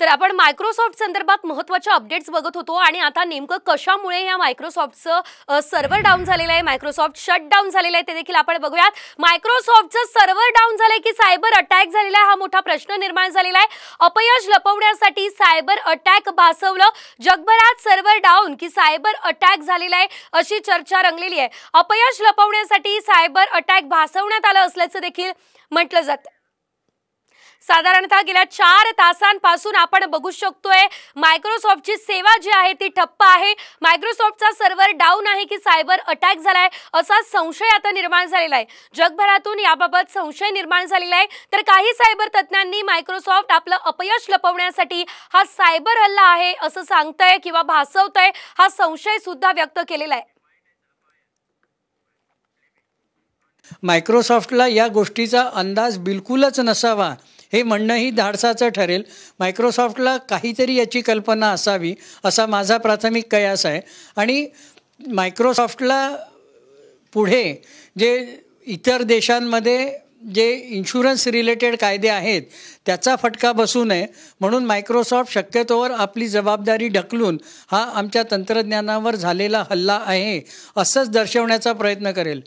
तर आपण मायक्रोसॉफ्ट संदर्भात महत्त्वाचे अपडेट्स बघत होतो आणि आता नेमकं कशामुळे या मायक्रोसॉफ्टचं सर्व्हर डाऊन झालेलं आहे, मायक्रोसॉफ्ट शट डाऊन झालेलं आहे ते देखील आपण बघूयात. मायक्रोसॉफ्टचं सर्व्हर डाऊन झालंय की सायबर अटॅक झालेला आहे, हा मोठा प्रश्न निर्माण झालेला आहे. अपयश लपवण्यासाठी सायबर अटॅक भासवलं. जगभरात सर्व्हर डाऊन की सायबर अटॅक झालेला आहे अशी चर्चा रंगलेली आहे. अपयश लपवण्यासाठी सायबर अटॅक भासवण्यात आलं असल्याचं देखील म्हटलं जातं. साधारणतः गेल्या 4 तासांपासून आपण बघू शकतोय मायक्रोसॉफ्टची सेवा जी आहे ती ठप्प आहे. मायक्रोसॉफ्टचा सर्व्हर डाऊन आहे की सायबर अटॅक झालाय असा संशय आता निर्माण झालेला आहे. जगभरातून याबाबत संशय निर्माण झालेला आहे. तर काही सायबर तज्ञांनी मायक्रोसॉफ्ट आपलं अपयश लपवण्यासाठी हा सायबर हल्ला आहे असं सांगतंय किंवा भासवतंय, हा संशय सुद्धा व्यक्त केलेला आहे. मायक्रोसॉफ्टला या गोष्टीचा अंदाज बिलकुलच नसावा हे म्हणणंही धाडसाचं ठरेल. मायक्रोसॉफ्टला काहीतरी याची कल्पना असावी असा माझा प्राथमिक कयास आहे. आणि मायक्रोसॉफ्टला पुढे जे इतर देशांमध्ये जे इन्शुरन्स रिलेटेड कायदे आहेत त्याचा फटका बसू नये म्हणून मायक्रोसॉफ्ट शक्यतोवर आपली जबाबदारी ढकलून हा आमच्या तंत्रज्ञानावर झालेला हल्ला आहे असंच दर्शवण्याचा प्रयत्न करेल.